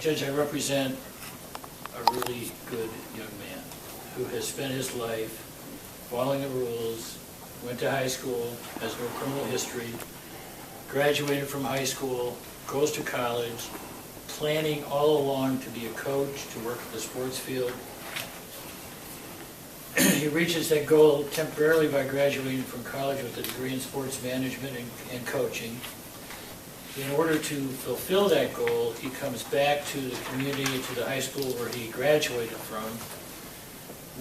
Judge, I represent a really good young man who has spent his life following the rules, went to high school, has no criminal history, graduated from high school, goes to college, planning all along to be a coach, to work in the sports field. He reaches that goal temporarily by graduating from college with a degree in sports management and coaching. In order to fulfill that goal, he comes back to the community, to the high school where he graduated from,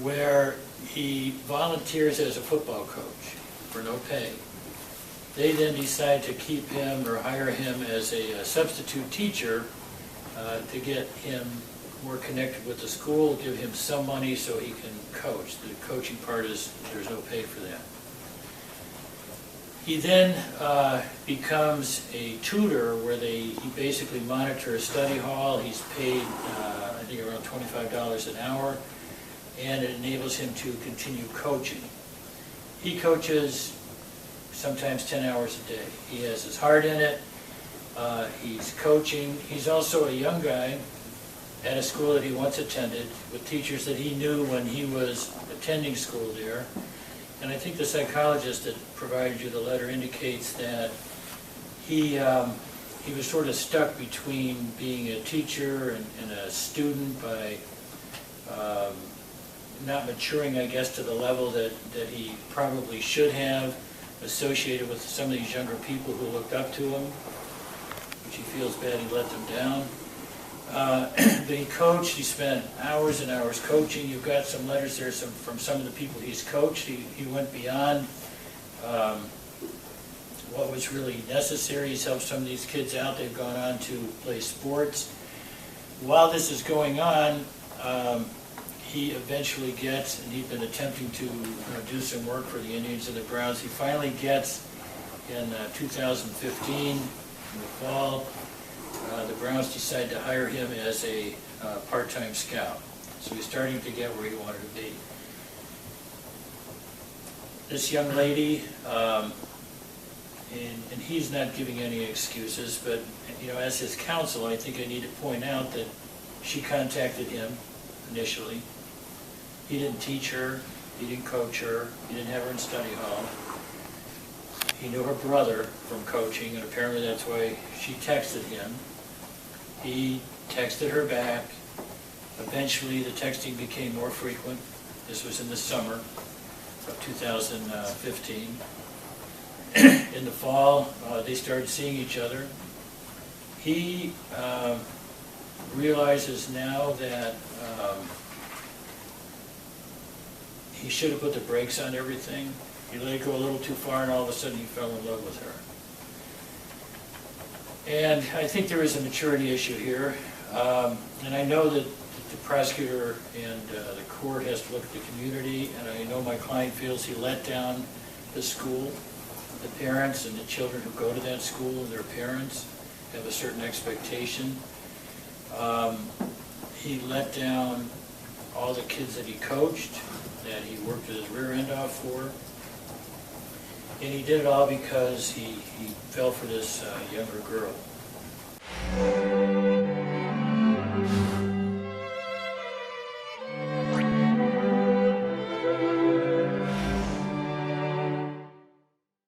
where he volunteers as a football coach for no pay. They then decide to keep him or hire him as a substitute teacher to get him more connected with the school, give him some money so he can coach. The coaching part is there's no pay for that. He then becomes a tutor where he basically monitors study hall. He's paid, I think, around $25 an hour, and it enables him to continue coaching. He coaches sometimes 10 hours a day. He has his heart in it. He's coaching. He's also a young guy at a school that he once attended with teachers that he knew when he was attending school there. And I think the psychologist that provided you the letter indicates that he was sort of stuck between being a teacher and a student by not maturing, I guess, to the level that he probably should have, associated with some of these younger people who looked up to him, which he feels bad he let them down. But he coached, he spent hours and hours coaching. You've got some letters there from some of the people he's coached. He went beyond what was really necessary. He's helped some of these kids out. They've gone on to play sports. While this is going on, he eventually gets, and he'd been attempting to do some work for the Indians and the Browns, he finally gets in 2015, in the fall, the Browns decide to hire him as a part-time scout. So he's starting to get where he wanted to be. This young lady, and he's not giving any excuses, but as his counsel, I think I need to point out that she contacted him initially. He didn't teach her, he didn't coach her, he didn't have her in study hall. He knew her brother from coaching, and apparently that's why she texted him. He texted her back. Eventually, the texting became more frequent. This was in the summer of 2015. In the fall, they started seeing each other. He realizes now that he should have put the brakes on everything. He let it go a little too far, and all of a sudden he fell in love with her. And I think there is a maturity issue here. And I know that the prosecutor and the court has to look at the community, and I know my client feels he let down the school. The parents and the children who go to that school and their parents have a certain expectation. He let down all the kids that he coached, that he worked his rear end off for. And he did it all because he fell for this younger girl.